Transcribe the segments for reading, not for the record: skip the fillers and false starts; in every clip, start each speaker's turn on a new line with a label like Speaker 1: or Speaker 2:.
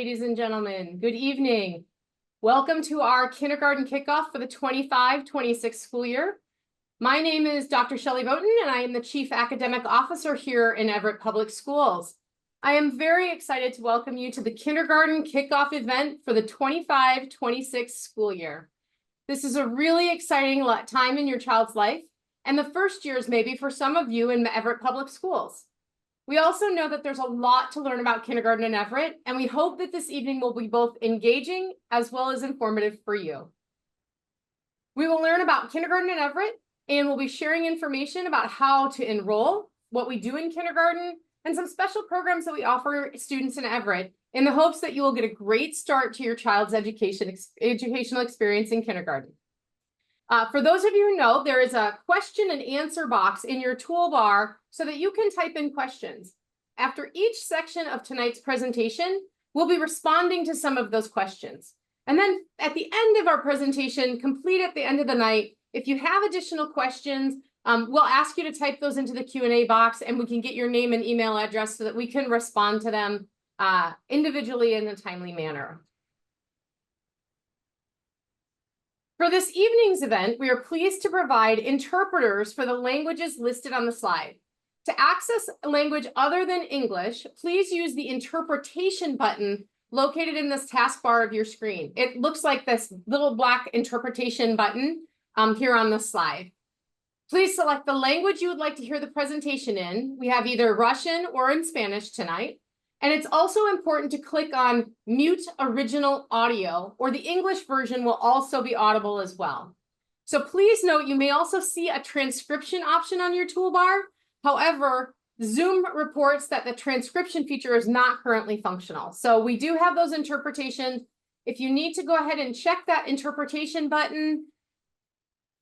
Speaker 1: ladies and gentlemen. Good evening. Welcome to our kindergarten kickoff for the 25-26 school year. My name is Dr. Shelley Boughton, and I am the Chief Academic Officer here in Everett Public Schools. I am very excited to welcome you to the kindergarten kickoff event for the 25-26 school year. This is a really exciting time in your child's life, and the first years maybe for some of you in Everett Public Schools. We also know that there's a lot to learn about kindergarten in Everett, and we hope that this evening will be both engaging as well as informative for you. We will learn about kindergarten in Everett, and we'll be sharing information about how to enroll, what we do in kindergarten, and some special programs that we offer students in Everett in the hopes that you will get a great start to your child's educational experience in kindergarten. For those of you who know, there is a question and answer box in your toolbar so that you can type in questions. After each section of tonight's presentation, we'll be responding to some of those questions. And then at the end of our presentation, complete at the end of the night, if you have additional questions, we'll ask you to type those into the Q&A box, and we can get your name and email address so that we can respond to them individually in a timely manner. For this evening's event, we are pleased to provide interpreters for the languages listed on the slide. To access a language other than English, please use the interpretation button located in this taskbar of your screen. It looks like this little black interpretation button here on the slide. Please select the language you would like to hear the presentation in. We have either Russian or in Spanish tonight. And it's also important to click on mute original audio, or the English version will also be audible as well. So please note, you may also see a transcription option on your toolbar. However, Zoom reports that the transcription feature is not currently functional. So we do have those interpretations. If you need to go ahead and check that interpretation button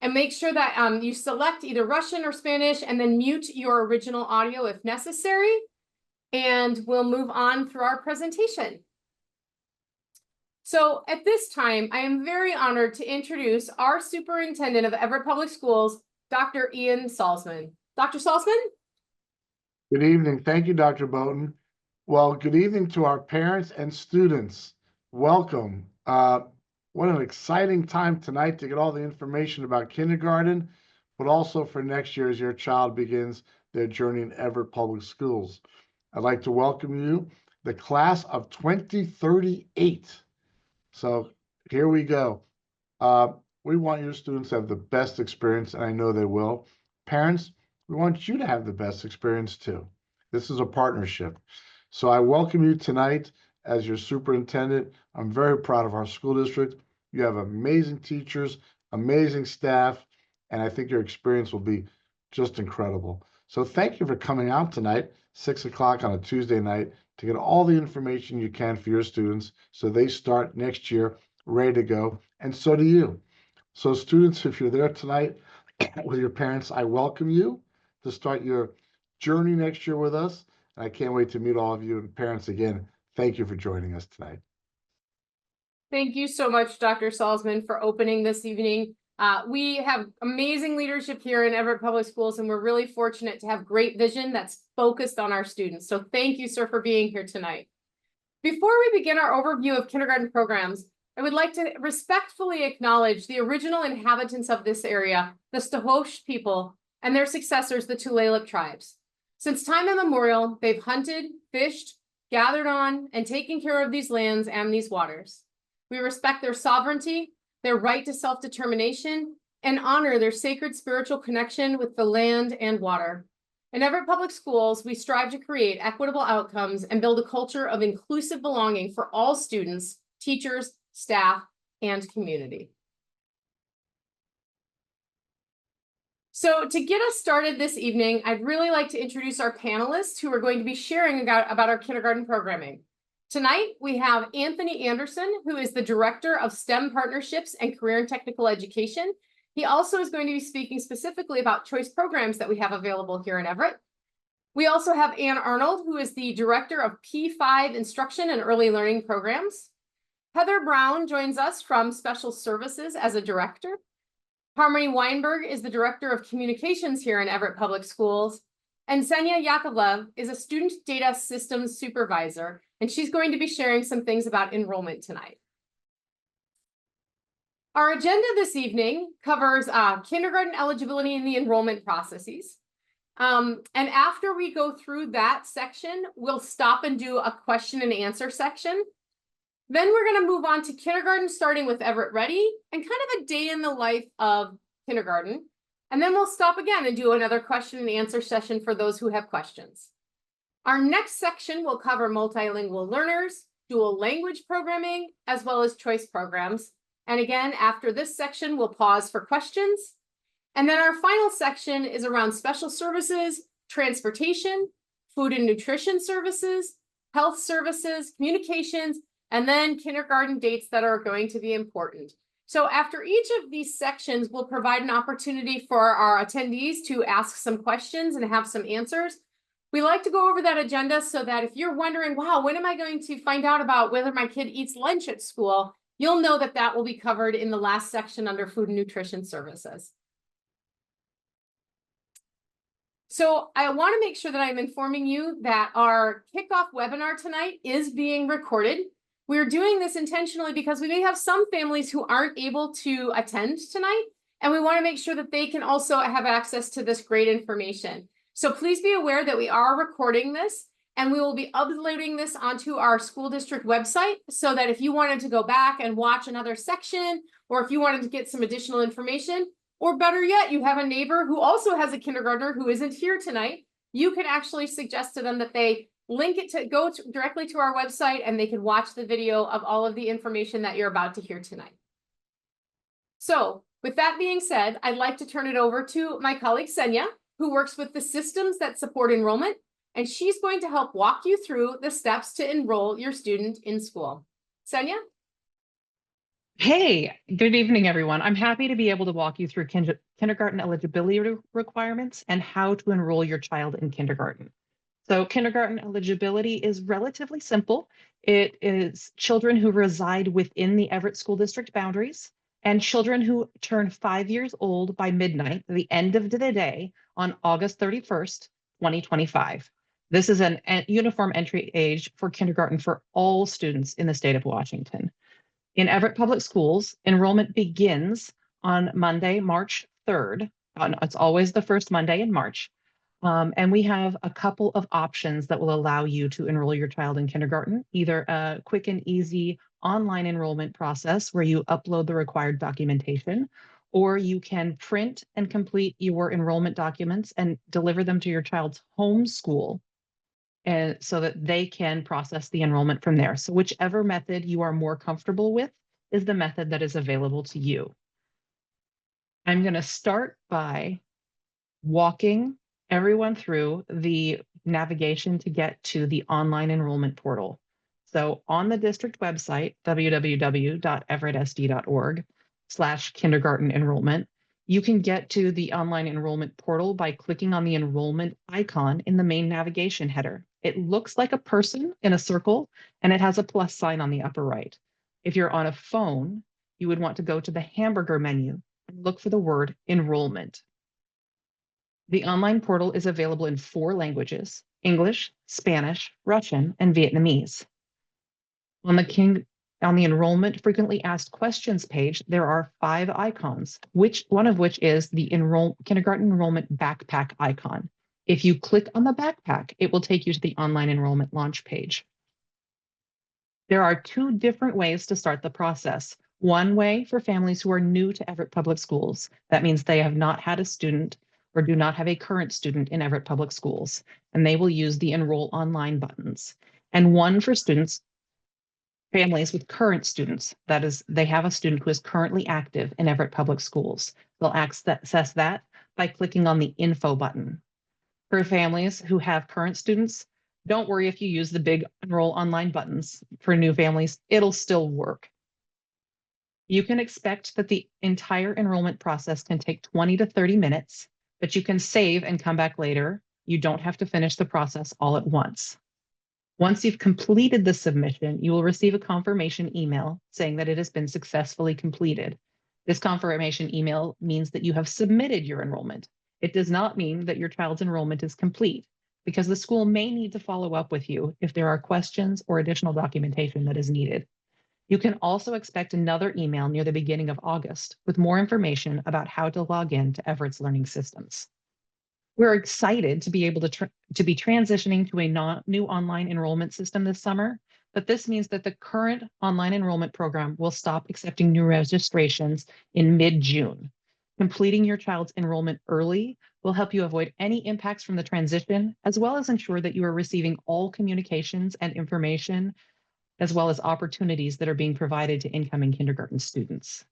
Speaker 1: and make sure that you select either Russian or Spanish and then mute your original audio if necessary. And we'll move on through our presentation. So at this time, I am very honored to introduce our superintendent of Everett Public Schools, Dr. Ian Salzman. Dr. Salzman?
Speaker 2: Good evening. Thank you, Dr. Boughton. Well, good evening to our parents and students. Welcome. What an exciting time tonight to get all the information about kindergarten, but also for next year as your child begins their journey in Everett Public Schools. I'd like to welcome you, the class of 2038. So here we go. We want your students to have the best experience, and I know they will. Parents, we want you to have the best experience too. This is a partnership. So I welcome you tonight as your superintendent. I'm very proud of our school district. You have amazing teachers, amazing staff, and I think your experience will be just incredible. So thank you for coming out tonight, 6 o'clock on a Tuesday night, to get all the information you can for your students so they start next year ready to go, and so do you. So students, if you're there tonight with your parents, I welcome you to start your journey next year with us. And I can't wait to meet all of you, and parents, again, thank you for joining us tonight.
Speaker 1: Thank you so much, Dr. Salzman, for opening this evening. We have amazing leadership here in Everett Public Schools, and we're really fortunate to have great vision that's focused on our students. So thank you, sir, for being here tonight. Before we begin our overview of kindergarten programs, I would like to respectfully acknowledge the original inhabitants of this area, the Stahosh people, and their successors, the Tulalip tribes. Since time immemorial, they've hunted, fished, gathered on, and taken care of these lands and these waters. We respect their sovereignty, their right to self-determination, and honor their sacred spiritual connection with the land and water. In Everett Public Schools, we strive to create equitable outcomes and build a culture of inclusive belonging for all students, teachers, staff, and community. So to get us started this evening, I'd really like to introduce our panelists who are going to be sharing about our kindergarten programming. Tonight, we have Anthony Anderson, who is the Director of STEM Partnerships and Career and Technical Education. He also is going to be speaking specifically about choice programs that we have available here in Everett. We also have Ann Arnold, who is the Director of P5 Instruction and Early Learning Programs. Heather Brown joins us from Special Services as a Director. Harmony Weinberg is the Director of Communications here in Everett Public Schools. And Senya Yakovlev is a Student Data Systems Supervisor. and she's going to be sharing some things about enrollment tonight. Our agenda this evening covers kindergarten eligibility and the enrollment processes. And after we go through that section, we'll stop and do a question and answer section. Then we're going to move on to kindergarten, starting with Everett Ready and kind of a day in the life of kindergarten. And then we'll stop again and do another question and answer session for those who have questions. Our next section will cover multilingual learners, dual language programming, as well as choice programs. And again, after this section, we'll pause for questions. And then our final section is around special services, transportation, food and nutrition services, health services, communications, and then kindergarten dates that are going to be important. So after each of these sections, we'll provide an opportunity for our attendees to ask some questions and have some answers. We like to go over that agenda so that if you're wondering, wow, when am I going to find out about whether my kid eats lunch at school, you'll know that that will be covered in the last section under food and nutrition services. So I want to make sure that I'm informing you that our kickoff webinar tonight is being recorded. We're doing this intentionally because we may have some families who aren't able to attend tonight, and we want to make sure that they can also have access to this great information. So please be aware that we are recording this, and we will be uploading this onto our school district website so that if you wanted to go back and watch another section, or if you wanted to get some additional information, or better yet, you have a neighbor who also has a kindergartner who isn't here tonight, you can actually suggest to them that they link it to go directly to our website and they can watch the video of all of the information that you're about to hear tonight. So with that being said, I'd like to turn it over to my colleague Senya, who works with the systems that support enrollment, and she's going to help walk you through the steps to enroll your student in school. Senya?
Speaker 3: Hey, good evening, everyone. I'm happy to be able to walk you through kindergarten eligibility requirements and how to enroll your child in kindergarten. So kindergarten eligibility is relatively simple. It is children who reside within the Everett School District boundaries and children who turn 5 years old by midnight, the end of the day, on August 31st, 2025. This is an uniform entry age for kindergarten for all students in the state of Washington. In Everett Public Schools, enrollment begins on Monday, March 3rd. It's always the first Monday in March. And we have a couple of options that will allow you to enroll your child in kindergarten, either a quick and easy online enrollment process where you upload the required documentation, or you can print and complete your enrollment documents and deliver them to your child's home school, and so that they can process the enrollment from there. So whichever method you are more comfortable with is the method that is available to you. I'm going to start by walking everyone through the navigation to get to the online enrollment portal. So on the district website, www.everettsd.org/kindergarten enrollment, you can get to the online enrollment portal by clicking on the enrollment icon in the main navigation header. It looks like a person in a circle, and it has a plus sign on the upper right. If you're on a phone, you would want to go to the hamburger menu and look for the word enrollment. The online portal is available in 4 languages: English, Spanish, Russian, and Vietnamese. On the enrollment frequently asked questions page, there are 5 icons, one of which is the kindergarten enrollment backpack icon. If you click on the backpack, it will take you to the online enrollment launch page. There are 2 different ways to start the process. One way for families who are new to Everett Public Schools. That means they have not had a student or do not have a current student in Everett Public Schools, and they will use the Enroll Online buttons. And one for families with current students. That is, they have a student who is currently active in Everett Public Schools. They'll access that by clicking on the Info button. For families who have current students, don't worry if you use the big Enroll Online buttons. For new families, it'll still work. You can expect that the entire enrollment process can take 20 to 30 minutes, but you can save and come back later. You don't have to finish the process all at once. Once you've completed the submission, you will receive a confirmation email saying that it has been successfully completed. This confirmation email means that you have submitted your enrollment. It does not mean that your child's enrollment is complete. because the school may need to follow up with you if there are questions or additional documentation that is needed. You can also expect another email near the beginning of August with more information about how to log in to Everett's learning systems. We're excited to be able to be transitioning to a new online enrollment system this summer, but this means that the current online enrollment program will stop accepting new registrations in mid-June. Completing your child's enrollment early will help you avoid any impacts from the transition, as well as ensure that you are receiving all communications and information, as well as opportunities that are being provided to incoming kindergarten students.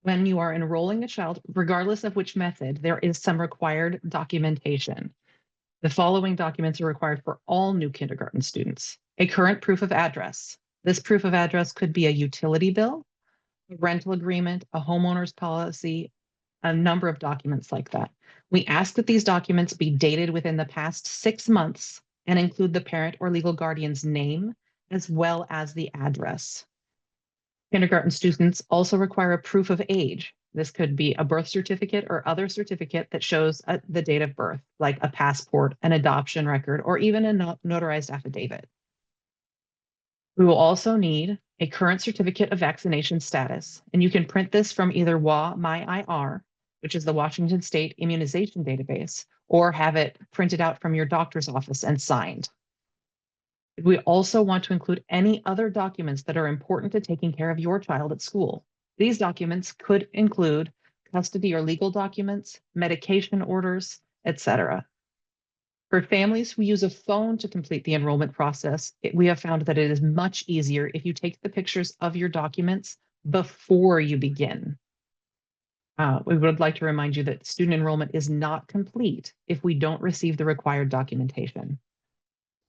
Speaker 3: When you are enrolling a child, regardless of which method, there is some required documentation. The following documents are required for all new kindergarten students. A current proof of address. This proof of address could be a utility bill, a rental agreement, a homeowner's policy, a number of documents like that. We ask that these documents be dated within the past 6 months and include the parent or legal guardian's name, as well as the address. Kindergarten students also require a proof of age. This could be a birth certificate or other certificate that shows the date of birth, like a passport, an adoption record, or even a notarized affidavit. We will also need a current certificate of vaccination status, and you can print this from either WA-MyIR, which is the Washington State Immunization Database, or have it printed out from your doctor's office and signed. We also want to include any other documents that are important to taking care of your child at school. These documents could include custody or legal documents, medication orders, etc. For families who use a phone to complete the enrollment process, we have found that it is much easier if you take the pictures of your documents before you begin. We would like to remind you that student enrollment is not complete if we don't receive the required documentation.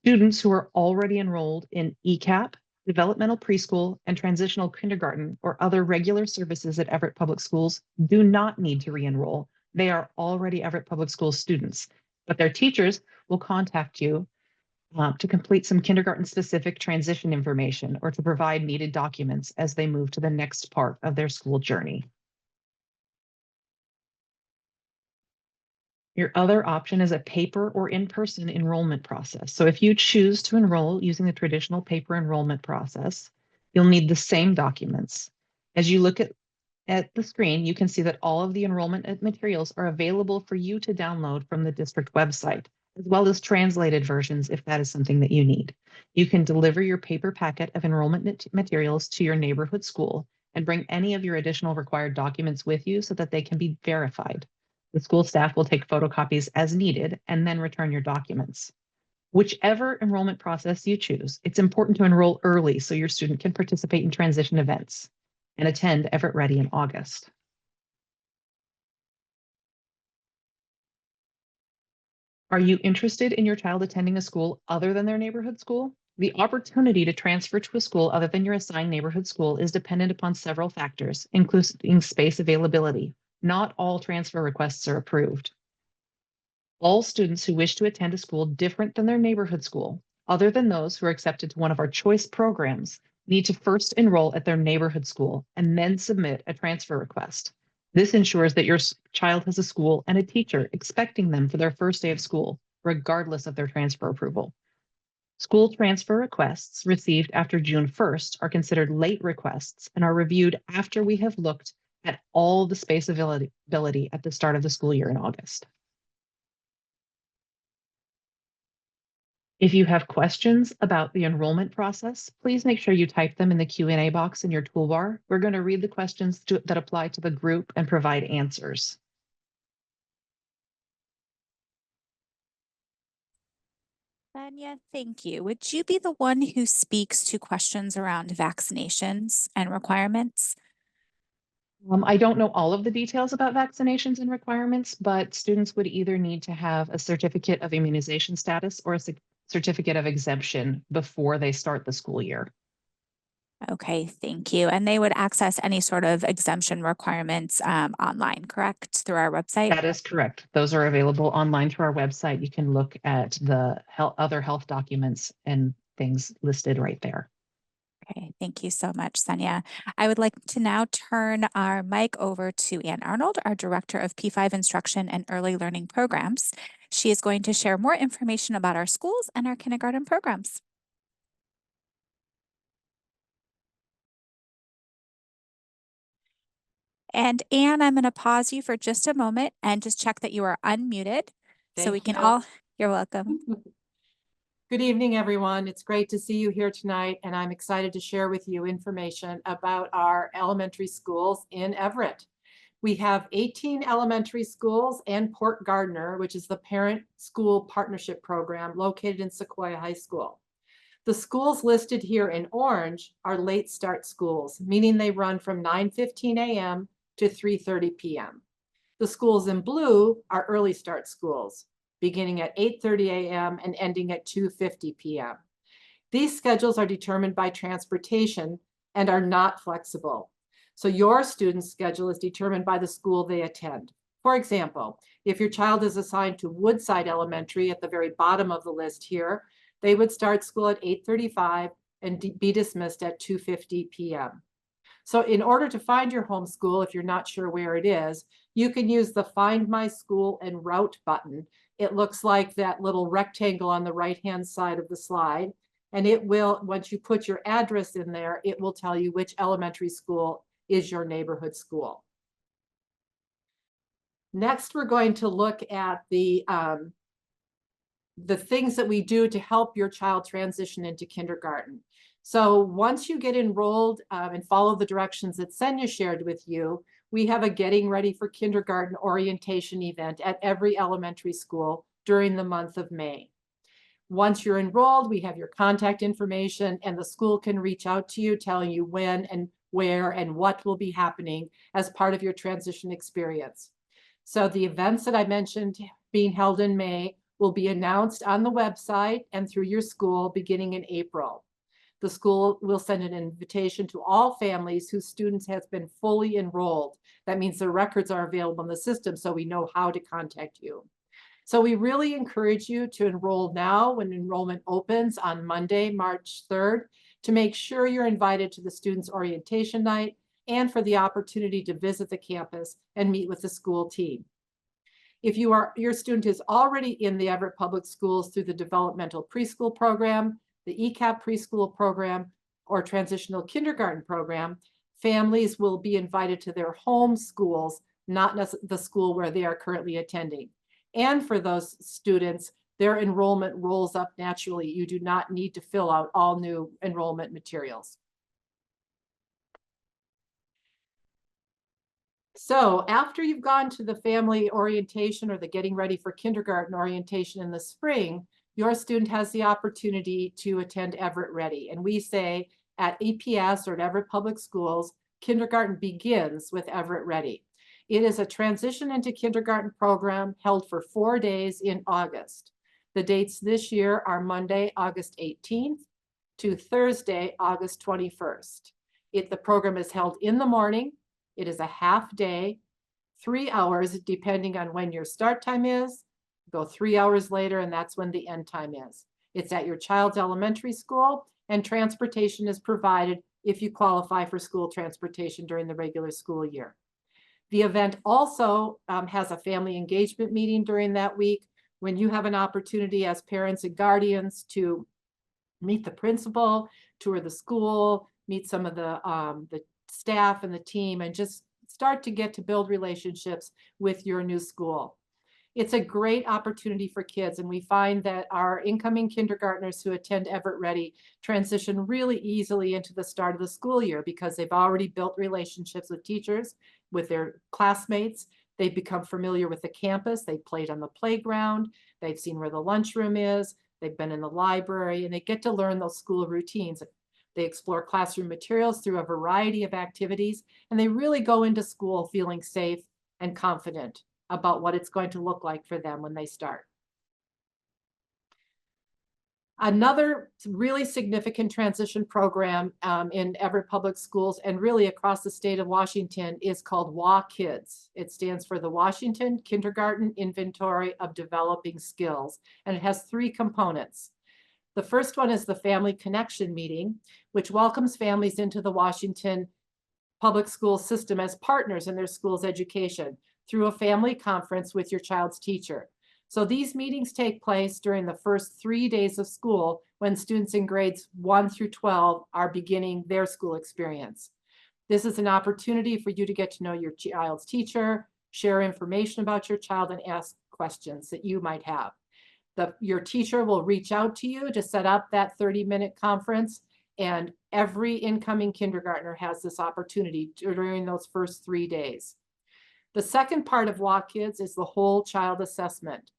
Speaker 3: Students who are already enrolled in ECAP, developmental preschool, and transitional kindergarten or other regular services at Everett Public Schools do not need to re-enroll. They are already Everett Public Schools students, but their teachers will contact you to complete some kindergarten-specific transition information or to provide needed documents as they move to the next part of their school journey. Your other option is a paper or in-person enrollment process. So if you choose to enroll using the traditional paper enrollment process, you'll need the same documents. As you look at the screen, you can see that all of the enrollment materials are available for you to download from the district website, as well as translated versions if that is something that you need. You can deliver your paper packet of enrollment materials to your neighborhood school and bring any of your additional required documents with you so that they can be verified. The school staff will take photocopies as needed and then return your documents. Whichever enrollment process you choose, it's important to enroll early so your student can participate in transition events and attend Everett Ready in August. Are you interested in your child attending a school other than their neighborhood school? The opportunity to transfer to a school other than your assigned neighborhood school is dependent upon several factors, including space availability. Not all transfer requests are approved. All students who wish to attend a school different than their neighborhood school, other than those who are accepted to one of our choice programs, need to first enroll at their neighborhood school and then submit a transfer request. This ensures that your child has a school and a teacher expecting them for their first day of school, regardless of their transfer approval. School transfer requests received after June 1st are considered late requests and are reviewed after we have looked at all the space availability at the start of the school year in August. If you have questions about the enrollment process, please make sure you type them in the Q&A box in your toolbar. We're going to read the questions that apply to the group and provide answers.
Speaker 4: Tanya, thank you. Would you be the one who speaks to questions around vaccinations and requirements?
Speaker 3: I don't know all of the details about vaccinations and requirements, but students would either need to have a certificate of immunization status or a certificate of exemption before they start the school year.
Speaker 4: Okay, thank you. And they would access any sort of exemption requirements online, correct? Through our website?
Speaker 3: That is correct. Those are available online through our website. You can look at the other health documents and things listed right there.
Speaker 4: Okay, thank you so much, Sonia. I would like to now turn our mic over to Ann Arnold, our Director of P5 Instruction and Early Learning Programs. She is going to share more information about our schools and our kindergarten programs. And Ann, I'm going to pause you for just a moment and just check that you are unmuted so we
Speaker 5: Thank
Speaker 4: can
Speaker 5: you.
Speaker 4: all, you're welcome.
Speaker 5: Good evening, everyone. It's great to see you here tonight, and I'm excited to share with you information about our elementary schools in Everett. We have 18 elementary schools and Port Gardner, which is the parent school partnership program located in Sequoia High School. The schools listed here in orange are late start schools, meaning they run from 9:15 a.m. to 3:30 p.m. The schools in blue are early start schools, beginning at 8:30 a.m. and ending at 2:50 p.m. These schedules are determined by transportation and are not flexible. So your student's schedule is determined by the school they attend. For example, if your child is assigned to Woodside Elementary at the very bottom of the list here, they would start school at 8:35 and be dismissed at 2:50 p.m. So in order to find your home school, if you're not sure where it is, you can use the Find My School and Route button. It looks like that little rectangle on the right-hand side of the slide. And it will, once you put your address in there, it will tell you which elementary school is your neighborhood school. Next, we're going to look at the things that we do to help your child transition into kindergarten. So once you get enrolled and follow the directions that Senya shared with you, we have a Getting Ready for Kindergarten orientation event at every elementary school during the month of May. Once you're enrolled, we have your contact information and the school can reach out to you, telling you when and where and what will be happening as part of your transition experience. So the events that I mentioned being held in May will be announced on the website and through your school beginning in April. The school will send an invitation to all families whose students has been fully enrolled. That means their records are available in the system so we know how to contact you. So we really encourage you to enroll now when enrollment opens on Monday, March 3rd, to make sure you're invited to the students' orientation night and for the opportunity to visit the campus and meet with the school team. If your student is already in the Everett Public Schools through the developmental preschool program, the ECAP preschool program, or transitional kindergarten program, families will be invited to their home schools, not the school where they are currently attending. And for those students, their enrollment rolls up naturally. You do not need to fill out all new enrollment materials. So after you've gone to the family orientation or the Getting Ready for Kindergarten orientation in the spring, your student has the opportunity to attend Everett Ready. And we say at EPS or at Everett Public Schools, kindergarten begins with Everett Ready. It is a transition into kindergarten program held for 4 days in August. The dates this year are Monday, August 18th to Thursday, August 21st. The program is held in the morning. It is a half day, 3 hours, depending on when your start time is. Go 3 hours later, and that's when the end time is. It's at your child's elementary school, and transportation is provided if you qualify for school transportation during the regular school year. The event also has a family engagement meeting during that week when you have an opportunity as parents and guardians to meet the principal, tour the school, meet some of the staff and the team, and just start to get to build relationships with your new school. It's a great opportunity for kids, and we find that our incoming kindergartners who attend Everett Ready transition really easily into the start of the school year because they've already built relationships with teachers, with their classmates. They've become familiar with the campus. They've played on the playground. They've seen where the lunchroom is. They've been in the library, and they get to learn those school routines. They explore classroom materials through a variety of activities, and they really go into school feeling safe and confident about what it's going to look like for them when they start. Another really significant transition program in Everett Public Schools and really across the state of Washington is called WAKIDS. It stands for the Washington Kindergarten Inventory of Developing Skills, and it has 3 components. The first one is the Family Connection Meeting, which welcomes families into the Washington public school system as partners in their school's education through a family conference with your child's teacher. So these meetings take place during the first 3 days of school when students in grades 1 through 12 are beginning their school experience. This is an opportunity for you to get to know your child's teacher, share information about your child, and ask questions that you might have. Your teacher will reach out to you to set up that 30-minute conference, and every incoming kindergartner has this opportunity during those first 3 days. The second part of Walk Kids is the whole child assessment.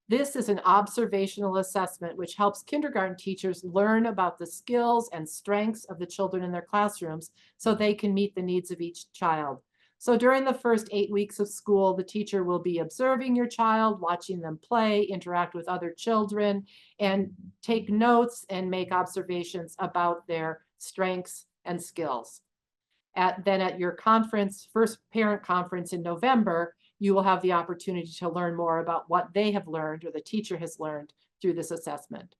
Speaker 5: This is an observational assessment which helps kindergarten teachers learn about the skills and strengths of the children in their classrooms so they can meet the needs of each child. So during the first 8 weeks of school, the teacher will be observing your child, watching them play, interact with other children, and take notes and make observations about their strengths and skills. Then at your conference, first parent conference in November, you will have the opportunity to learn more about what they have learned or the teacher has learned through this assessment.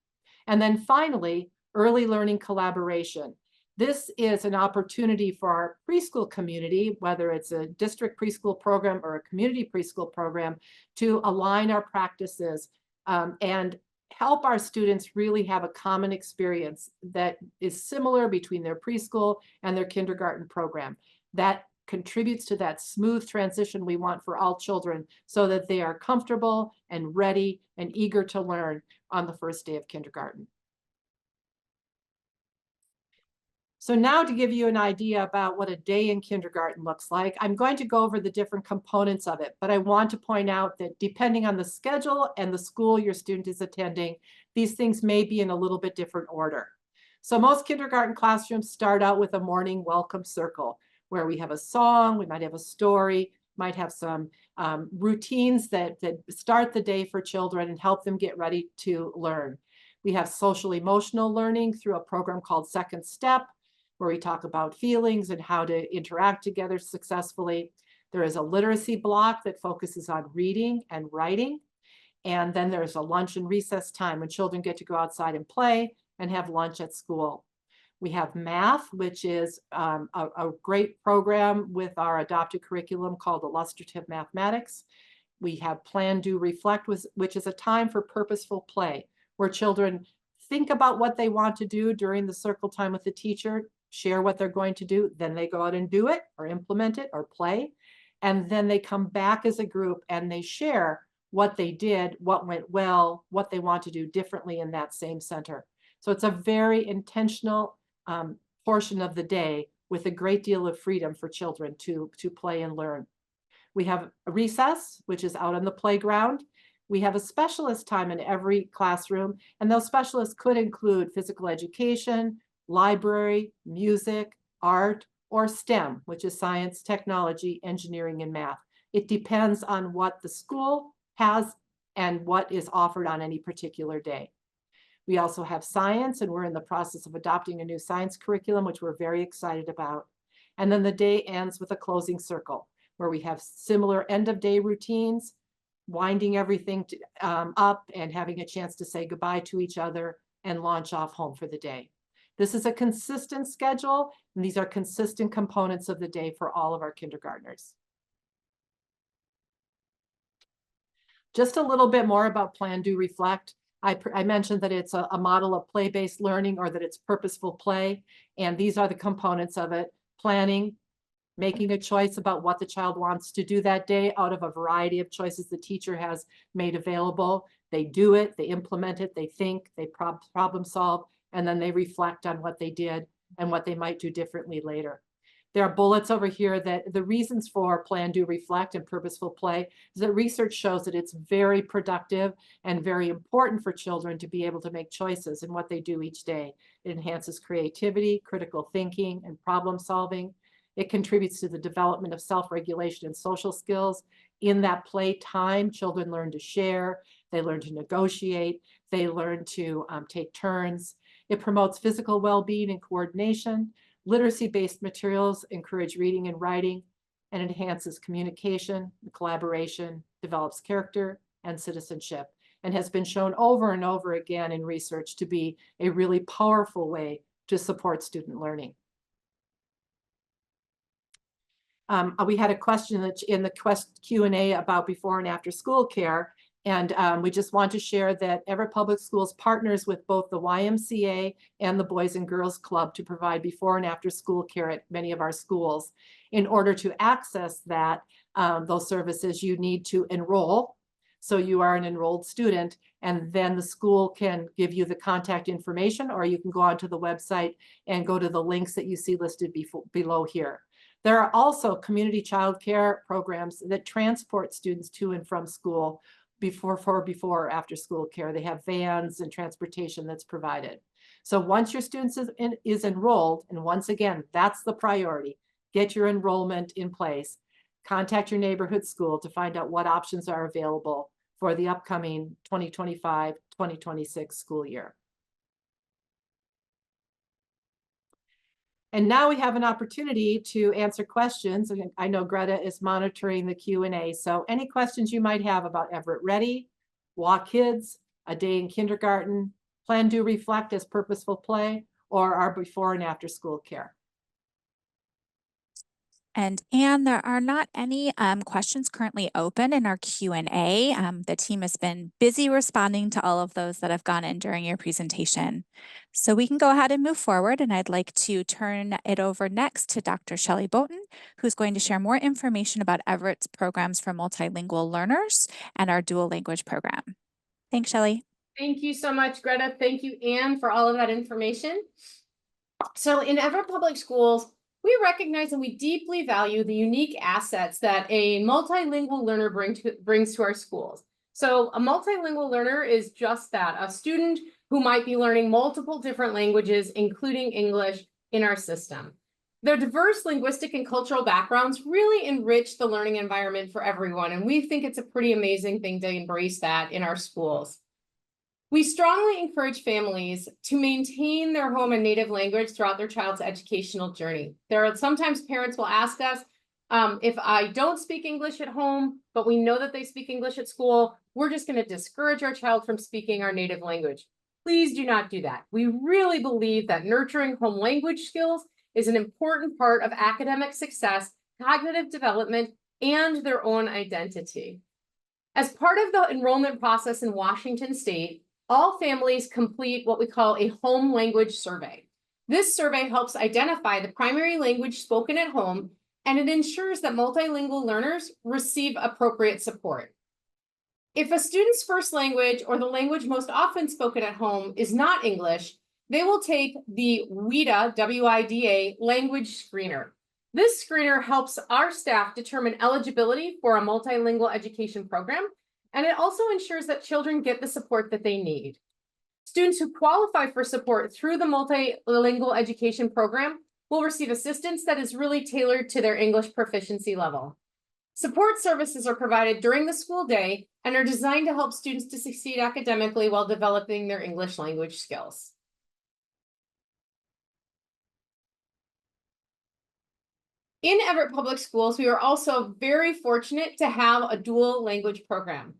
Speaker 5: And then finally, early learning collaboration. This is an opportunity for our preschool community, whether it's a district preschool program or a community preschool program, to align our practices and help our students really have a common experience that is similar between their preschool and their kindergarten program. That contributes to that smooth transition we want for all children so that they are comfortable and ready and eager to learn on the first day of kindergarten. So now to give you an idea about what a day in kindergarten looks like, I'm going to go over the different components of it, but I want to point out that depending on the schedule and the school your student is attending, these things may be in a little bit different order. So most kindergarten classrooms start out with a morning welcome circle where we have a song, we might have a story, might have some routines that start the day for children and help them get ready to learn. We have social emotional learning through a program called Second Step, where we talk about feelings and how to interact together successfully. There is a literacy block that focuses on reading and writing. And then there's a lunch and recess time when children get to go outside and play and have lunch at school. We have math, which is a great program with our adopted curriculum called Illustrative Mathematics. We have Plan, Do, Reflect, which is a time for purposeful play, where children think about what they want to do during the circle time with the teacher, share what they're going to do, then they go out and do it or implement it or play. And then they come back as a group and they share what they did, what went well, what they want to do differently in that same center. So it's a very intentional portion of the day with a great deal of freedom for children to play and learn. We have a recess, which is out on the playground. We have a specialist time in every classroom, and those specialists could include physical education, library, music, art, or STEM, which is science, technology, engineering, and math. It depends on what the school has and what is offered on any particular day. We also have science, and we're in the process of adopting a new science curriculum, which we're very excited about. And then the day ends with a closing circle, where we have similar end-of-day routines, winding everything up and having a chance to say goodbye to each other and launch off home for the day. This is a consistent schedule, and these are consistent components of the day for all of our kindergartners. Just a little bit more about Plan, Do, Reflect. I mentioned that it's a model of play-based learning, or that it's purposeful play, and these are the components of it. Planning, making a choice about what the child wants to do that day out of a variety of choices the teacher has made available. They do it, they implement it, they think, they problem solve, and then they reflect on what they did and what they might do differently later. There are bullets over here that the reasons for Plan, Do, Reflect, and purposeful play is that research shows that it's very productive and very important for children to be able to make choices in what they do each day. It enhances creativity, critical thinking, and problem solving. It contributes to the development of self-regulation and social skills. In that play time, children learn to share, they learn to negotiate, they learn to take turns. It promotes physical well-being and coordination. Literacy-based materials encourage reading and writing, and enhances communication, collaboration, develops character and citizenship. and has been shown over and over again in research to be a really powerful way to support student learning. We had a question in the Q&A about before and after school care. And we just want to share that Everett Public Schools partners with both the YMCA and the Boys and Girls Club to provide before and after school care at many of our schools. In order to access that, those services, you need to enroll. So you are an enrolled student, and then the school can give you the contact information, or you can go onto the website and go to the links that you see listed below here. There are also community childcare programs that transport students to and from school before or after school care. They have vans and transportation that's provided. So once your student is enrolled, and once again, that's the priority, get your enrollment in place. Contact your neighborhood school to find out what options are available for the upcoming 2025-2026 school year. And now we have an opportunity to answer questions. And I know Greta is monitoring the Q&A. So any questions you might have about Everett Ready, Walk Kids, a day in kindergarten, Plan, Do, Reflect as purposeful play, or our before and after school care.
Speaker 4: And Anne, there are not any questions currently open in our Q&A. The team has been busy responding to all of those that have gone in during your presentation. So we can go ahead and move forward, and I'd like to turn it over next to Dr. Shelley Boughton, who's going to share more information about Everett's programs for multilingual learners and our dual language program. Thanks, Shelley.
Speaker 1: Thank you so much, Greta. Thank you, Anne, for all of that information. So in Everett Public Schools, we recognize and we deeply value the unique assets that a multilingual learner brings to our schools. So a multilingual learner is just that, a student who might be learning multiple different languages, including English, in our system. Their diverse linguistic and cultural backgrounds really enrich the learning environment for everyone, and we think it's a pretty amazing thing to embrace that in our schools. We strongly encourage families to maintain their home and native language throughout their child's educational journey. Sometimes parents will ask us, if I don't speak English at home, but we know that they speak English at school, we're just going to discourage our child from speaking our native language. Please do not do that. We really believe that nurturing home language skills is an important part of academic success, cognitive development, and their own identity. As part of the enrollment process in Washington State, all families complete what we call a home language survey. This survey helps identify the primary language spoken at home, and it ensures that multilingual learners receive appropriate support. If a student's first language or the language most often spoken at home is not English, they will take the WIDA, W-I-D-A, language screener. This screener helps our staff determine eligibility for a multilingual education program, and it also ensures that children get the support that they need. Students who qualify for support through the multilingual education program will receive assistance that is really tailored to their English proficiency level. Support services are provided during the school day and are designed to help students to succeed academically while developing their English language skills. In Everett Public Schools, we are also very fortunate to have a dual language program.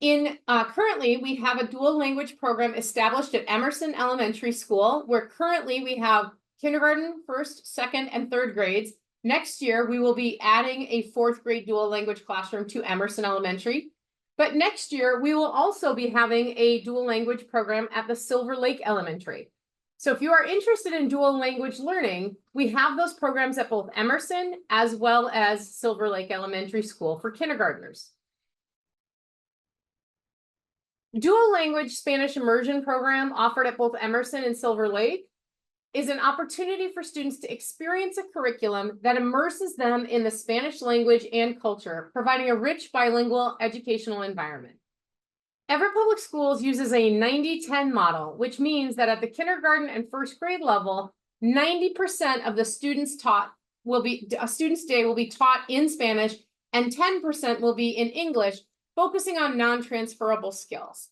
Speaker 1: Currently, we have a dual language program established at Emerson Elementary School, where currently we have kindergarten, first, second, and third grades. Next year, we will be adding a fourth grade dual language classroom to Emerson Elementary. But next year, we will also be having a dual language program at the Silver Lake Elementary. So if you are interested in dual language learning, we have those programs at both Emerson as well as Silver Lake Elementary School for kindergartners. Dual language Spanish immersion program offered at both Emerson and Silver Lake is an opportunity for students to experience a curriculum that immerses them in the Spanish language and culture, providing a rich bilingual educational environment. Everett Public Schools uses a 90-10 model, which means that at the kindergarten and first grade level, 90% of the students' student's day will be taught in Spanish, and 10% will be in English, focusing on non-transferable skills.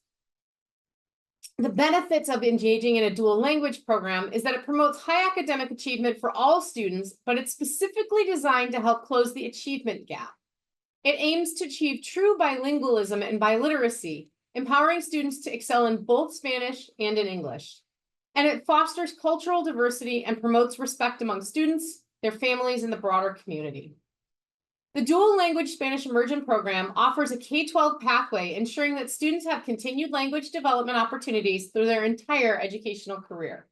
Speaker 1: The benefits of engaging in a dual language program is that it promotes high academic achievement for all students, but it's specifically designed to help close the achievement gap. It aims to achieve true bilingualism and biliteracy, empowering students to excel in both Spanish and in English. And it fosters cultural diversity and promotes respect among students, their families, and the broader community. The dual language Spanish immersion program offers a K-12 pathway, ensuring that students have continued language development opportunities through their entire educational career.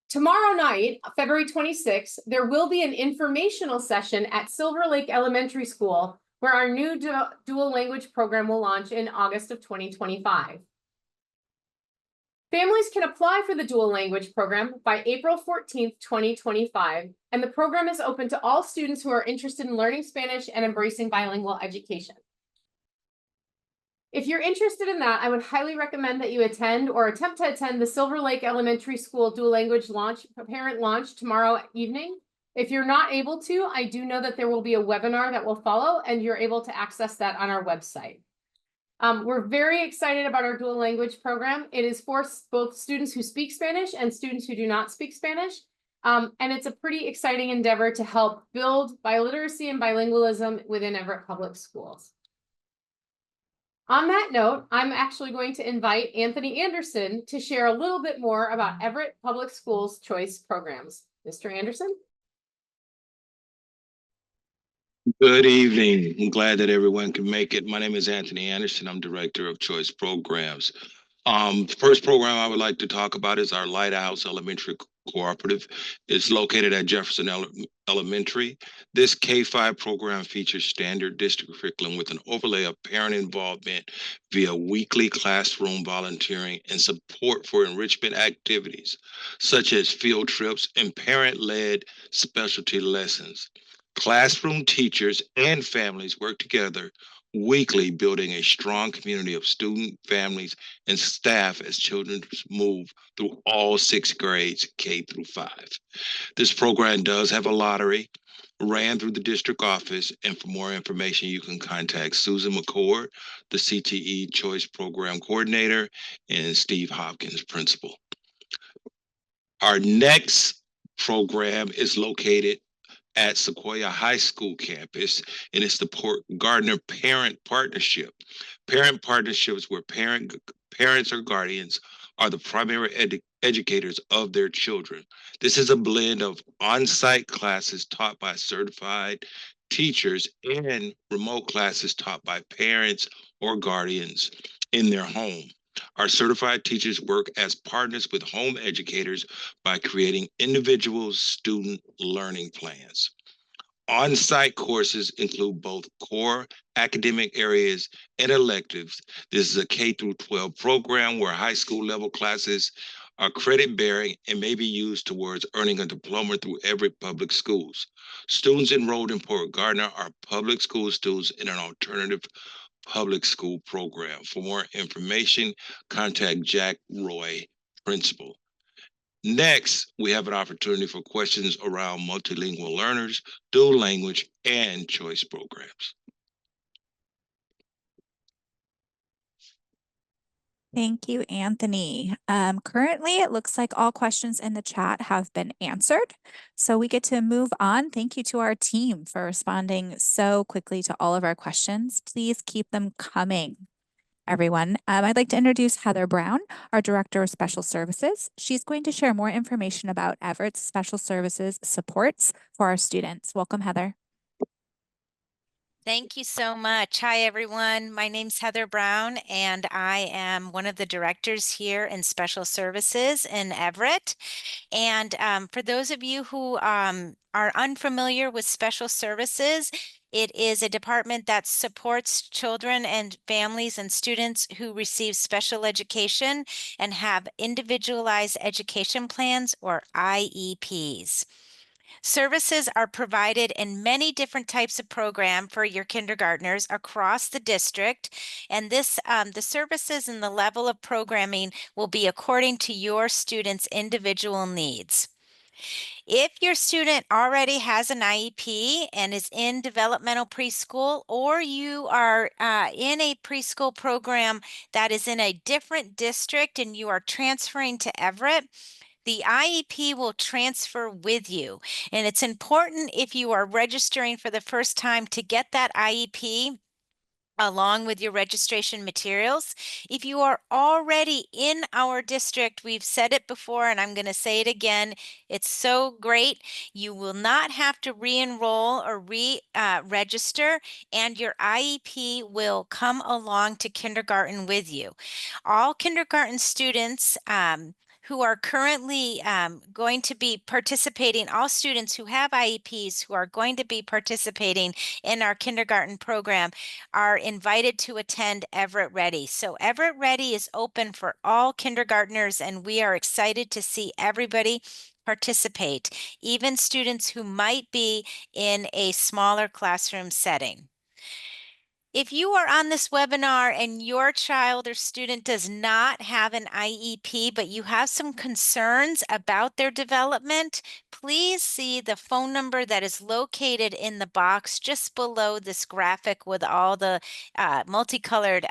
Speaker 1: Tomorrow night, February 26th, there will be an informational session at Silver Lake Elementary School, where our new dual language program will launch in August of 2025. Families can apply for the dual language program by April 14th, 2025, and the program is open to all students who are interested in learning Spanish and embracing bilingual education. If you're interested in that, I would highly recommend that you attend or attempt to attend the Silver Lake Elementary School dual language parent launch tomorrow evening. If you're not able to, I do know that there will be a webinar that will follow, and you're able to access that on our website. We're very excited about our dual language program. It is for both students who speak Spanish and students who do not speak Spanish. And it's a pretty exciting endeavor to help build biliteracy and bilingualism within Everett Public Schools. On that note, I'm actually going to invite Anthony Anderson to share a little bit more about Everett Public Schools choice programs. Mr. Anderson?
Speaker 6: Good evening. I'm glad that everyone can make it. My name is Anthony Anderson. I'm Director of Choice Programs. The first program I would like to talk about is our Lighthouse Elementary Cooperative. It's located at Jefferson Elementary. This K-5 program features standard district curriculum with an overlay of parent involvement via weekly classroom volunteering and support for enrichment activities, such as field trips and parent-led specialty lessons. Classroom teachers and families work together weekly, building a strong community of student, families, and staff as children move through all 6 grades, K through 5. This program does have a lottery, ran through the district office, and for more information, you can contact Susan McCord, the CTE Choice Program Coordinator, and Steve Hopkins, Principal. Our next program is located at Sequoia High School campus, and it's the Port Gardner Parent Partnership. Parent partnerships where parents or guardians are the primary educators of their children. This is a blend of on-site classes taught by certified teachers and remote classes taught by parents or guardians in their home. Our certified teachers work as partners with home educators by creating individual student learning plans. On-site courses include both core academic areas and electives. This is a K through 12 program where high school level classes are credit bearing and may be used towards earning a diploma through Everett Public Schools. Students enrolled in Port Gardner are public school students in an alternative public school program. For more information, contact Jack Roy, Principal. Next, we have an opportunity for questions around multilingual learners, dual language, and choice programs.
Speaker 4: Thank you, Anthony. Currently, it looks like all questions in the chat have been answered. So we get to move on. Thank you to our team for responding so quickly to all of our questions. Please keep them coming, everyone. I'd like to introduce Heather Brown, our Director of Special Services. She's going to share more information about Everett's Special Services supports for our students. Welcome, Heather.
Speaker 7: Thank you so much. Hi, everyone. My name's Heather Brown, and I am one of the directors here in Special Services in Everett. And for those of you who are unfamiliar with Special Services, it is a department that supports children and families and students who receive special education and have individualized education plans, or IEPs. Services are provided in many different types of program for your kindergartners across the district. And this, the services and the level of programming will be according to your student's individual needs. If your student already has an IEP and is in developmental preschool, or you are in a preschool program that is in a different district and you are transferring to Everett, the IEP will transfer with you. And it's important, if you are registering for the first time, to get that IEP along with your registration materials. If you are already in our district, we've said it before and I'm going to say it again, it's so great. You will not have to re-enroll or register, and your IEP will come along to kindergarten with you. All kindergarten students who are currently going to be participating, all students who have IEPs who are going to be participating in our kindergarten program are invited to attend Everett Ready. So Everett Ready is open for all kindergartners, and we are excited to see everybody participate, even students who might be in a smaller classroom setting. If you are on this webinar and your child or student does not have an IEP, but you have some concerns about their development, please see the phone number that is located in the box just below this graphic with all the multicolored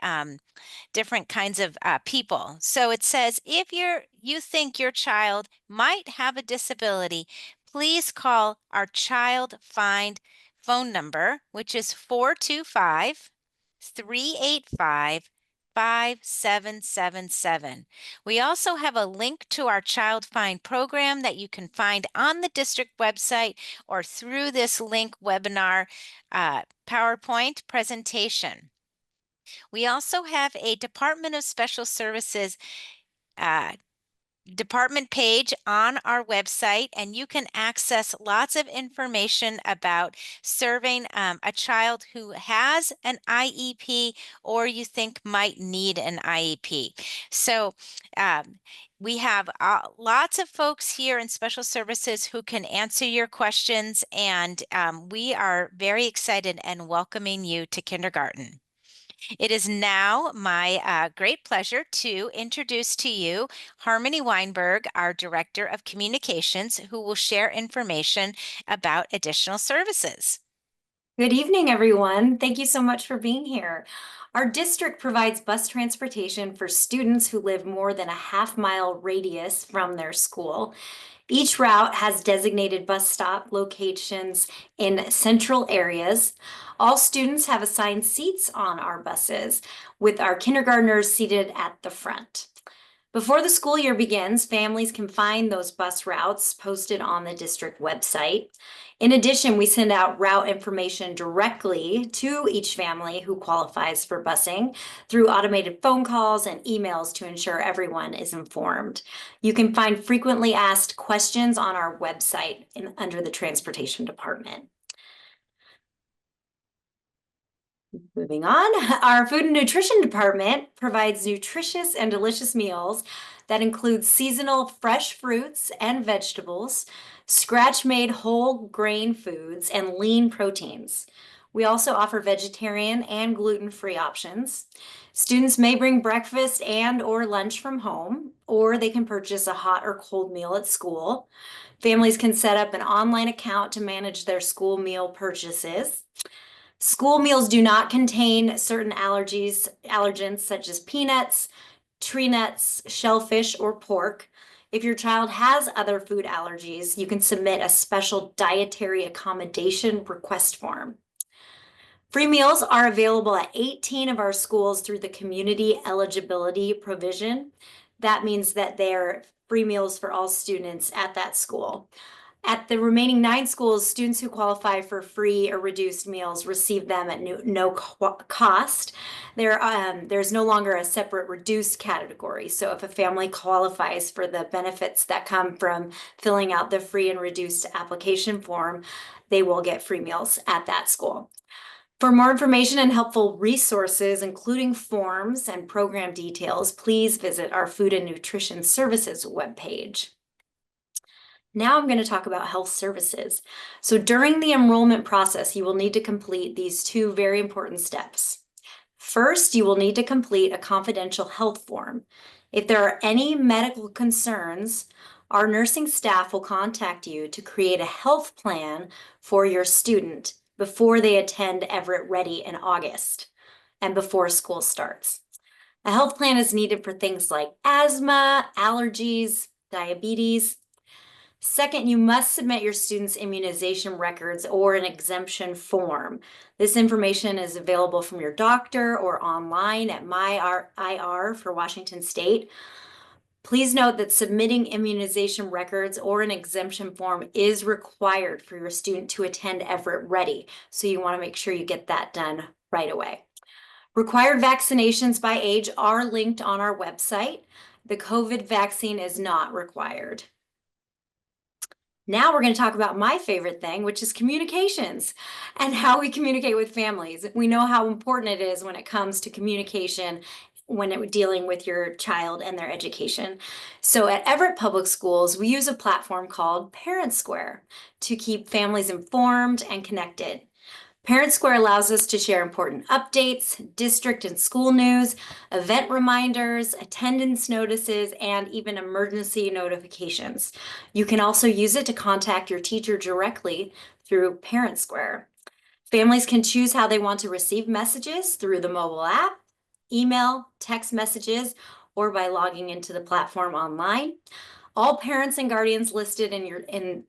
Speaker 7: different kinds of people. So it says, if you think your child might have a disability, please call our Child Find phone number, which is 425-385-5777. We also have a link to our Child Find program that you can find on the district website or through this link webinar PowerPoint presentation. We also have a Department of Special Services department page on our website, and you can access lots of information about serving a child who has an IEP or you think might need an IEP. So we have lots of folks here in special services who can answer your questions, and we are very excited and welcoming you to kindergarten. It is now my great pleasure to introduce to you Harmony Weinberg, our Director of Communications, who will share information about additional services.
Speaker 8: Good evening, everyone. Thank you so much for being here. Our district provides bus transportation for students who live more than a half-mile radius from their school. Each route has designated bus stop locations in central areas. All students have assigned seats on our buses, with our kindergartners seated at the front. Before the school year begins, families can find those bus routes posted on the district website. In addition, we send out route information directly to each family who qualifies for busing through automated phone calls and emails to ensure everyone is informed. You can find frequently asked questions on our website under the transportation department. Moving on, our food and nutrition department provides nutritious and delicious meals that include seasonal fresh fruits and vegetables, scratch-made whole grain foods, and lean proteins. We also offer vegetarian and gluten-free options. Students may bring breakfast and/or lunch from home, or they can purchase a hot or cold meal at school. Families can set up an online account to manage their school meal purchases. School meals do not contain certain allergens such as peanuts, tree nuts, shellfish, or pork. If your child has other food allergies, you can submit a special dietary accommodation request form. Free meals are available at 18 of our schools through the community eligibility provision. That means that they're free meals for all students at that school. At the remaining 9 schools, students who qualify for free or reduced meals receive them at no cost. There's no longer a separate reduced category. So if a family qualifies for the benefits that come from filling out the free and reduced application form, they will get free meals at that school. For more information and helpful resources, including forms and program details, please visit our Food and Nutrition Services webpage. Now I'm going to talk about health services. So during the enrollment process, you will need to complete these 2 very important steps. First, you will need to complete a confidential health form. If there are any medical concerns, our nursing staff will contact you to create a health plan for your student before they attend Everett Ready in August and before school starts. A health plan is needed for things like asthma, allergies, diabetes. Second, you must submit your students' immunization records or an exemption form. This information is available from your doctor or online at MyIR for Washington State. Please note that submitting immunization records or an exemption form is required for your student to attend Everett Ready. So you want to make sure you get that done right away. Required vaccinations by age are linked on our website. The COVID vaccine is not required. Now we're going to talk about my favorite thing, which is communications and how we communicate with families. We know how important it is when it comes to communication when dealing with your child and their education. So at Everett Public Schools, we use a platform called Parent Square to keep families informed and connected. Parent Square allows us to share important updates, district and school news, event reminders, attendance notices, and even emergency notifications. You can also use it to contact your teacher directly through Parent Square. Families can choose how they want to receive messages through the mobile app, email, text messages, or by logging into the platform online. All parents and guardians listed in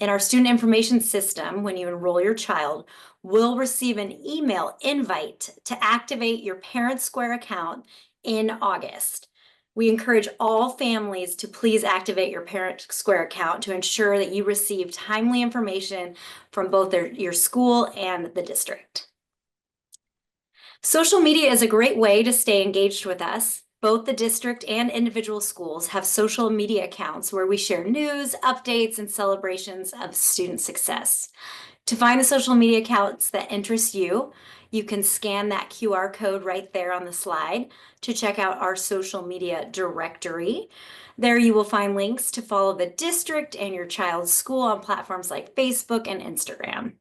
Speaker 8: our student information system when you enroll your child will receive an email invite to activate your Parent Square account in August. We encourage all families to please activate your Parent Square account to ensure that you receive timely information from both your school and the district. Social media is a great way to stay engaged with us. Both the district and individual schools have social media accounts where we share news, updates, and celebrations of student success. To find the social media accounts that interest you, you can scan that QR code right there on the slide to check out our social media directory. There you will find links to follow the district and your child's school on platforms like Facebook and Instagram.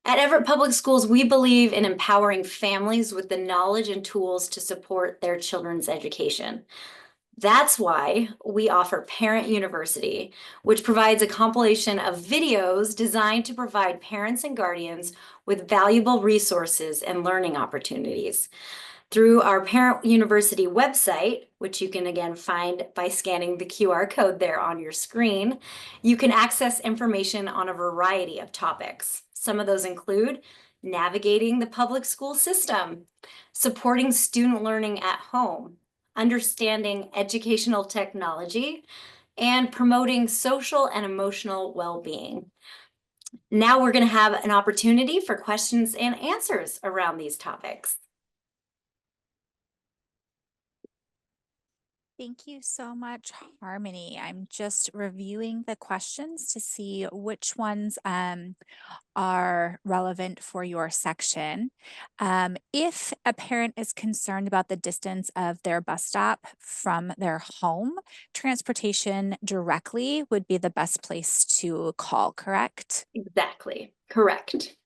Speaker 8: At Everett Public Schools, we believe in empowering families with the knowledge and tools to support their children's education. That's why we offer Parent University, which provides a compilation of videos designed to provide parents and guardians with valuable resources and learning opportunities. Through our Parent University website, which you can again find by scanning the QR code there on your screen, you can access information on a variety of topics. Some of those include navigating the public school system, supporting student learning at home, understanding educational technology, and promoting social and emotional well-being. Now we're going to have an opportunity for questions and answers around these topics.
Speaker 4: Thank you so much, Harmony. I'm just reviewing the questions to see which ones are relevant for your section. If a parent is concerned about the distance of their bus stop from their home, transportation directly would be the best place to call, correct?
Speaker 8: Exactly, correct.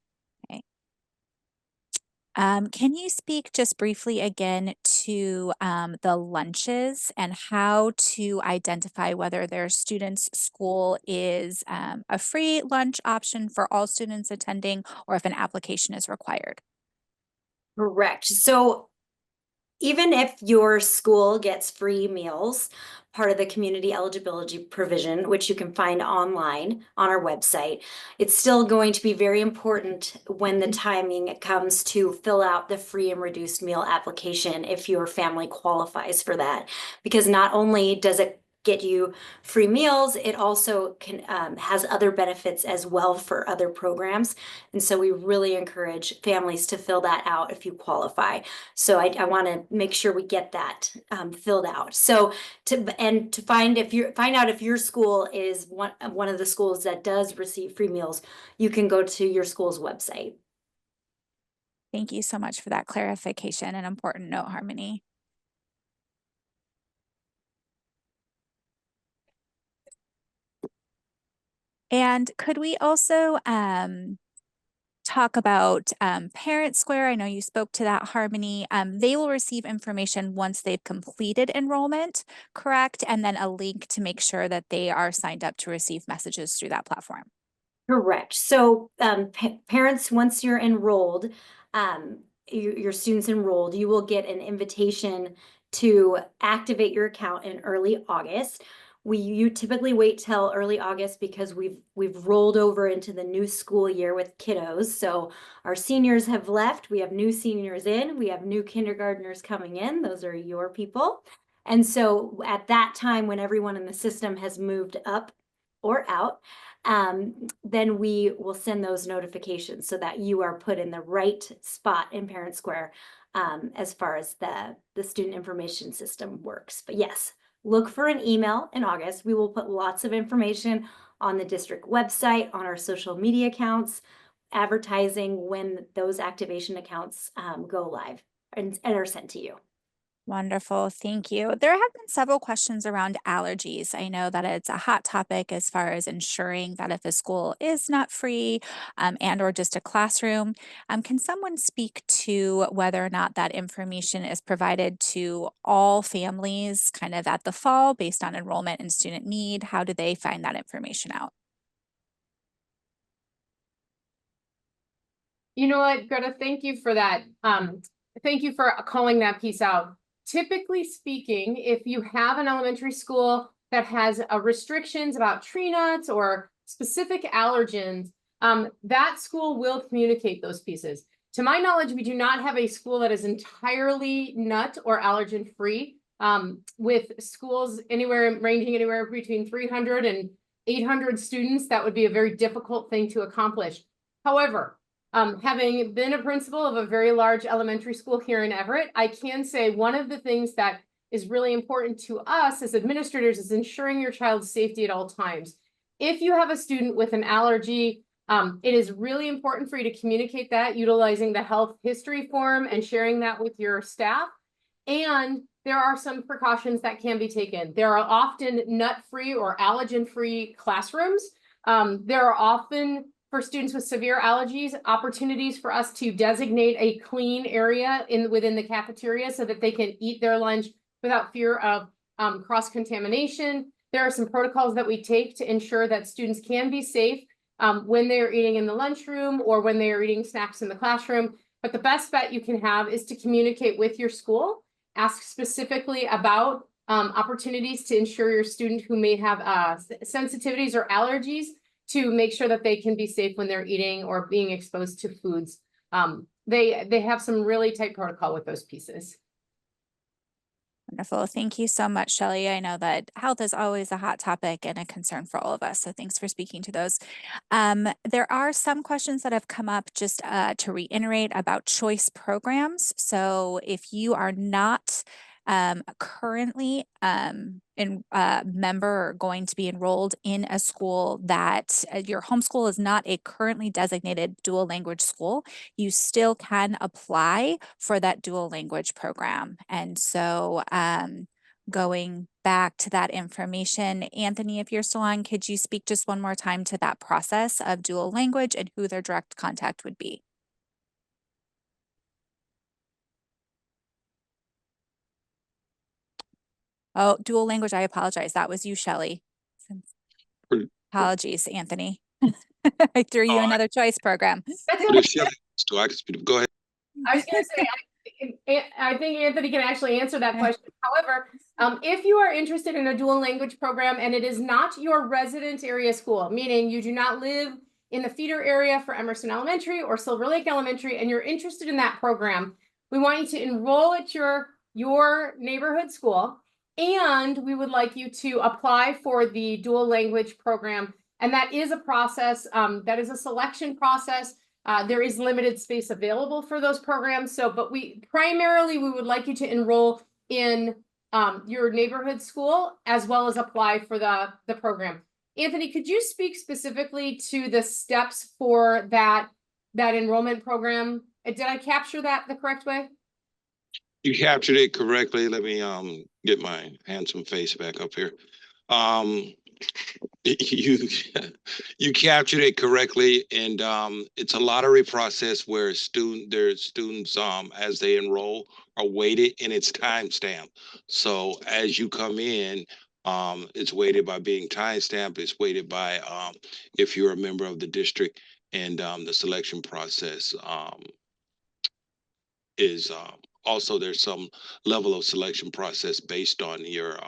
Speaker 4: Can you speak just briefly again to the lunches and how to identify whether their student's school is a free lunch option for all students attending or if an application is required?
Speaker 8: Correct. So even if your school gets free meals, part of the community eligibility provision, which you can find online on our website, it's still going to be very important when the timing comes to fill out the free and reduced meal application if your family qualifies for that. Because not only does it get you free meals, it also can has other benefits as well for other programs. And so we really encourage families to fill that out if you qualify. So I want to make sure we get that filled out. So to find out if your school is one of the schools that does receive free meals, you can go to your school's website.
Speaker 4: Thank you so much for that clarification and important note, Harmony. And could we also talk about Parent Square? I know you spoke to that, Harmony. They will receive information once they've completed enrollment, correct? And then a link to make sure that they are signed up to receive messages through that platform.
Speaker 8: Correct. So parents, once you're enrolled, your students enrolled, you will get an invitation to activate your account in early August. You typically wait till early August because we've rolled over into the new school year with kiddos. So our seniors have left. We have new seniors in. We have new kindergartners coming in. Those are your people. And so at that time, when everyone in the system has moved up or out, then we will send those notifications so that you are put in the right spot in Parent Square as far as the student information system works. But yes, look for an email in August. We will put lots of information on the district website, on our social media accounts, advertising when those activation accounts go live and are sent to you.
Speaker 4: Wonderful. Thank you. There have been several questions around allergies. I know that it's a hot topic as far as ensuring that if a school is not free and or just a classroom, can someone speak to whether or not that information is provided to all families kind of at the fall based on enrollment and student need? How do they find that information out?
Speaker 1: You know what, Greta, thank you for that. Thank you for calling that piece out. Typically speaking, if you have an elementary school that has restrictions about tree nuts or specific allergens, that school will communicate those pieces. To my knowledge, we do not have a school that is entirely nut or allergen free, with schools ranging anywhere between 300 and 800 students. That would be a very difficult thing to accomplish. However, having been a principal of a very large elementary school here in Everett, I can say one of the things that is really important to us as administrators is ensuring your child's safety at all times. If you have a student with an allergy, it is really important for you to communicate that utilizing the health history form and sharing that with your staff. And there are some precautions that can be taken. There are often nut-free or allergen-free classrooms. There are often, for students with severe allergies, opportunities for us to designate a clean area within the cafeteria so that they can eat their lunch without fear of cross-contamination. There are some protocols that we take to ensure that students can be safe when they are eating in the lunchroom or when they are eating snacks in the classroom. But the best bet you can have is to communicate with your school, ask specifically about opportunities to ensure your student who may have sensitivities or allergies to make sure that they can be safe when they're eating or being exposed to foods. They have some really tight protocol with those pieces.
Speaker 4: Wonderful. Thank you so much, Shelley. I know that health is always a hot topic and a concern for all of us. So thanks for speaking to those. There are some questions that have come up just to reiterate about choice programs. So if you are not currently member or going to be enrolled in a school that your homeschool is not a currently designated dual language school, you still can apply for that dual language program. And so going back to that information, Anthony, if you're still on, could you speak just one more time to that process of dual language and who their direct contact would be? Oh, dual language, I apologize. That was you, Shelley. Apologies, Anthony. I threw you another choice program.
Speaker 6: If Shelley wants to, I can speak. Go ahead.
Speaker 1: I was going to say, I think Anthony can actually answer that question. However, if you are interested in a dual language program and it is not your resident area school, meaning you do not live in the feeder area for Emerson Elementary or Silver Lake Elementary, and you're interested in that program, we want you to enroll at your neighborhood school, and we would like you to apply for the dual language program. And that is a process, that is a selection process. There is limited space available for those programs. So, but we would like you to enroll in your neighborhood school as well as apply for the program. Anthony, could you speak specifically to the steps for that enrollment program? Did I capture that the correct way?
Speaker 6: You captured it correctly. Let me get my handsome face back up here. You captured it correctly, and it's a lottery process where students as they enroll are weighted, and it's timestamped. So as you come in, it's weighted by being timestamped. It's weighted by if you're a member of the district, and the selection process is also there's some level of selection process based on your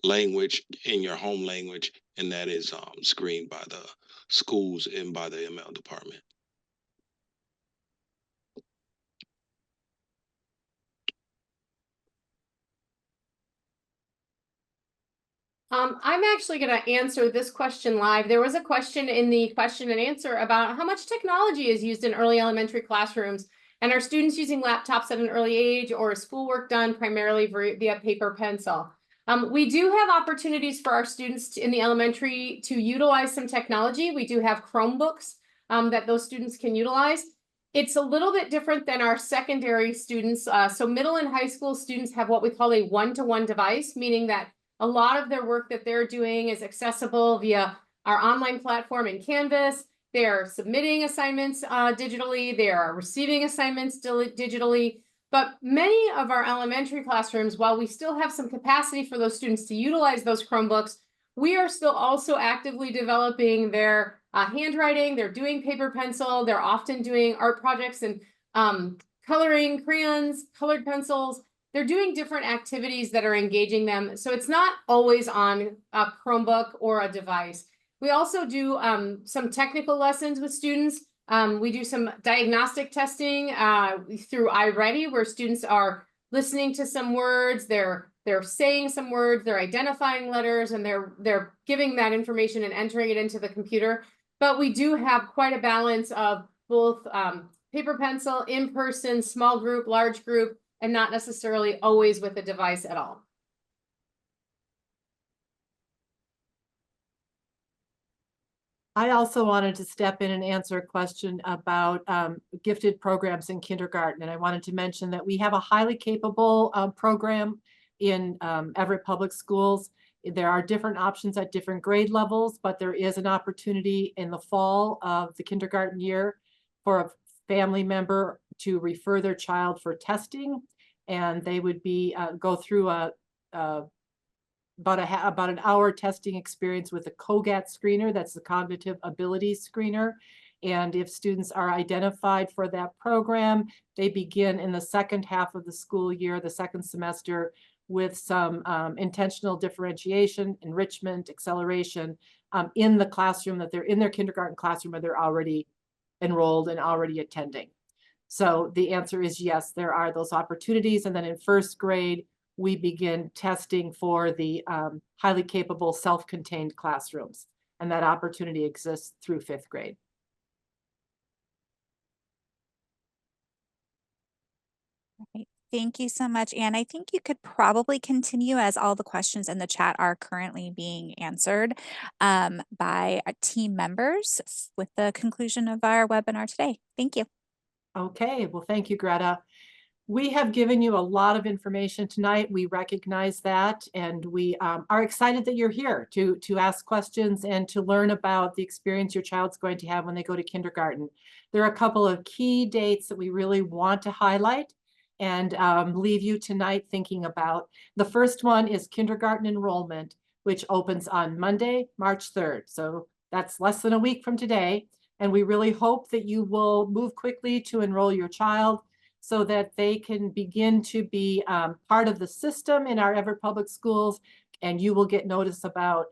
Speaker 6: language in your home language, and that is screened by the schools and by the ML department.
Speaker 1: I'm actually going to answer this question live. There was a question in the question and answer about how much technology is used in early elementary classrooms, and are students using laptops at an early age, or is schoolwork done primarily via paper pencil? We do have opportunities for our students in the elementary to utilize some technology. We do have Chromebooks that those students can utilize. It's a little bit different than our secondary students. So middle and high school students have what we call a one-to-one device, meaning that a lot of their work that they're doing is accessible via our online platform in Canvas. They're submitting assignments digitally. They are receiving assignments digitally. But many of our elementary classrooms, while we still have some capacity for those students to utilize those Chromebooks, we are still also actively developing their handwriting. They're doing paper pencil. They're often doing art projects and coloring crayons, colored pencils. They're doing different activities that are engaging them. So it's not always on a Chromebook or a device. We also do some technical lessons with students. We do some diagnostic testing through iReady, where students are listening to some words, they're saying some words, they're identifying letters, and they're giving that information and entering it into the computer. But we do have quite a balance of both paper pencil, in-person, small group, large group, and not necessarily always with a device at all.
Speaker 5: I also wanted to step in and answer a question about gifted programs in kindergarten. And I wanted to mention that we have a highly capable program in Everett Public Schools. There are different options at different grade levels, but there is an opportunity in the fall of the kindergarten year for a family member to refer their child for testing. And they would be go through about an hour testing experience with a COGAT screener. That's the cognitive ability screener. And if students are identified for that program, they begin in the second half of the school year, the second semester, with some intentional differentiation, enrichment, acceleration in the classroom that they're in their kindergarten classroom where they're already enrolled and already attending. So the answer is yes, there are those opportunities. And then in first grade, we begin testing for the highly capable self-contained classrooms. And that opportunity exists through fifth grade.
Speaker 4: Right. Thank you so much, Anne. I think you could probably continue, as all the questions in the chat are currently being answered by our team members with the conclusion of our webinar today. Thank you.
Speaker 5: Okay, well, thank you, Greta. We have given you a lot of information tonight. We recognize that, and we are excited that you're here to ask questions and to learn about the experience your child's going to have when they go to kindergarten. There are a couple of key dates that we really want to highlight and leave you tonight thinking about. The first one is kindergarten enrollment, which opens on Monday, March 3rd. So that's less than a week from today. And we really hope that you will move quickly to enroll your child so that they can begin to be part of the system in our Everett Public Schools. And you will get notice about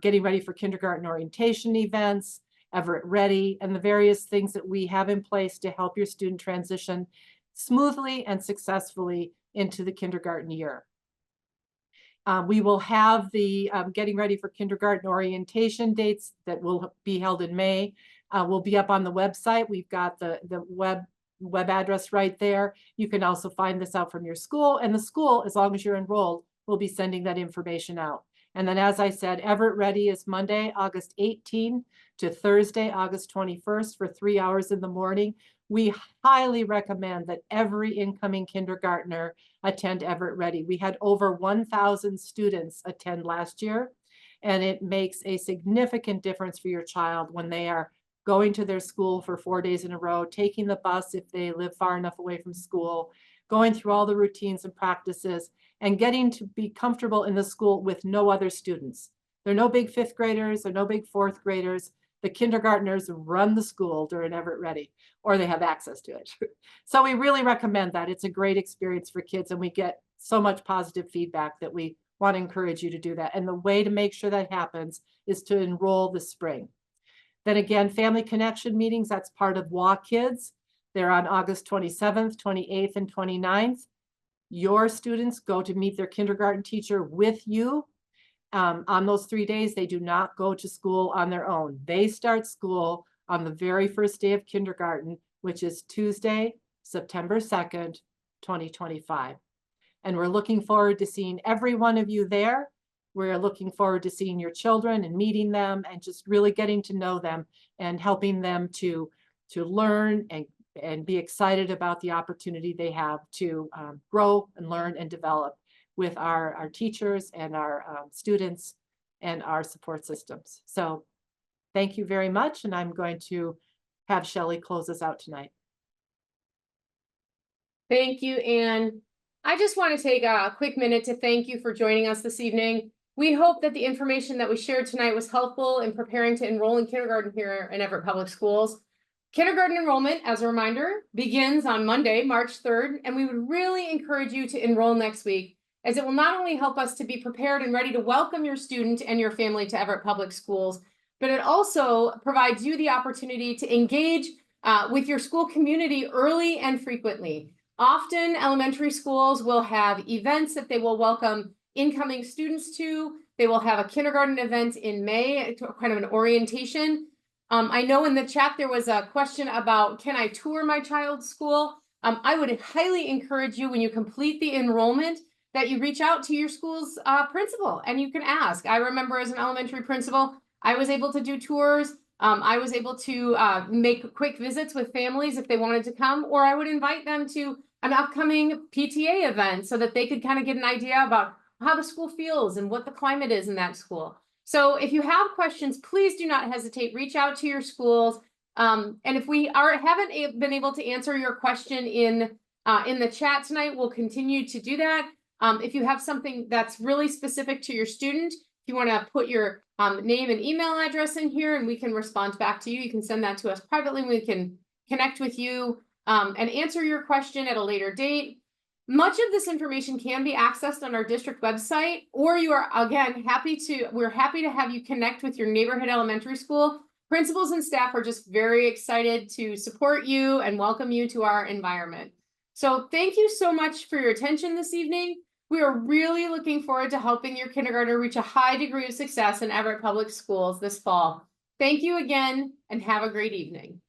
Speaker 5: getting ready for kindergarten orientation events, Everett Ready, and the various things that we have in place to help your student transition smoothly and successfully into the kindergarten year. We will have the getting ready for kindergarten orientation dates that will be held in May. Will be up on the website. We've got the web address right there. You can also find this out from your school, and the school, as long as you're enrolled, will be sending that information out. And then, as I said, Everett Ready is Monday, August 18 to Thursday, August 21st for 3 hours in the morning. We highly recommend that every incoming kindergartner attend Everett Ready. We had over 1,000 students attend last year, and it makes a significant difference for your child when they are going to their school for 4 days in a row, taking the bus if they live far enough away from school, going through all the routines and practices, and getting to be comfortable in the school with no other students. There are no big fifth graders, there are no big fourth graders. The kindergartners run the school during Everett Ready, or they have access to it. So we really recommend that. It's a great experience for kids, and we get so much positive feedback that we want to encourage you to do that. And the way to make sure that happens is to enroll this spring. Then again, family connection meetings, that's part of Walk Kids. They're on August 27th, 28th, and 29th. Your students go to meet their kindergarten teacher with you. On those 3 days, they do not go to school on their own. They start school on the very first day of kindergarten, which is Tuesday, September 2nd, 2025. And we're looking forward to seeing every one of you there. We're looking forward to seeing your children and meeting them and just really getting to know them and helping them to learn and be excited about the opportunity they have to grow and learn and develop with our teachers and our students and our support systems. So thank you very much. And I'm going to have Shelley close us out tonight.
Speaker 1: Thank you, Anne. I just want to take a quick minute to thank you for joining us this evening. We hope that the information that we shared tonight was helpful in preparing to enroll in kindergarten here in Everett Public Schools. Kindergarten enrollment, as a reminder, begins on Monday, March 3rd, and we would really encourage you to enroll next week, as it will not only help us to be prepared and ready to welcome your student and your family to Everett Public Schools, but it also provides you the opportunity to engage with your school community early and frequently. Often elementary schools will have events that they will welcome incoming students to. They will have a kindergarten event in May, kind of an orientation. I know in the chat there was a question about, can I tour my child's school? I would highly encourage you, when you complete the enrollment, that you reach out to your school's principal and you can ask. I remember as an elementary principal, I was able to do tours. I was able to make quick visits with families if they wanted to come, or I would invite them to an upcoming PTA event so that they could kind of get an idea about how the school feels and what the climate is in that school. So if you have questions, please do not hesitate, reach out to your schools. And if we haven't been able to answer your question in the chat tonight, we'll continue to do that. If you have something that's really specific to your student, if you want to put your name and email address in here and we can respond back to you, you can send that to us privately. We can connect with you and answer your question at a later date. Much of this information can be accessed on our district website, or you are, again, we're happy to have you connect with your neighborhood elementary school. Principals and staff are just very excited to support you and welcome you to our environment. So thank you so much for your attention this evening. We are really looking forward to helping your kindergartner reach a high degree of success in Everett Public Schools this fall. Thank you again and have a great evening.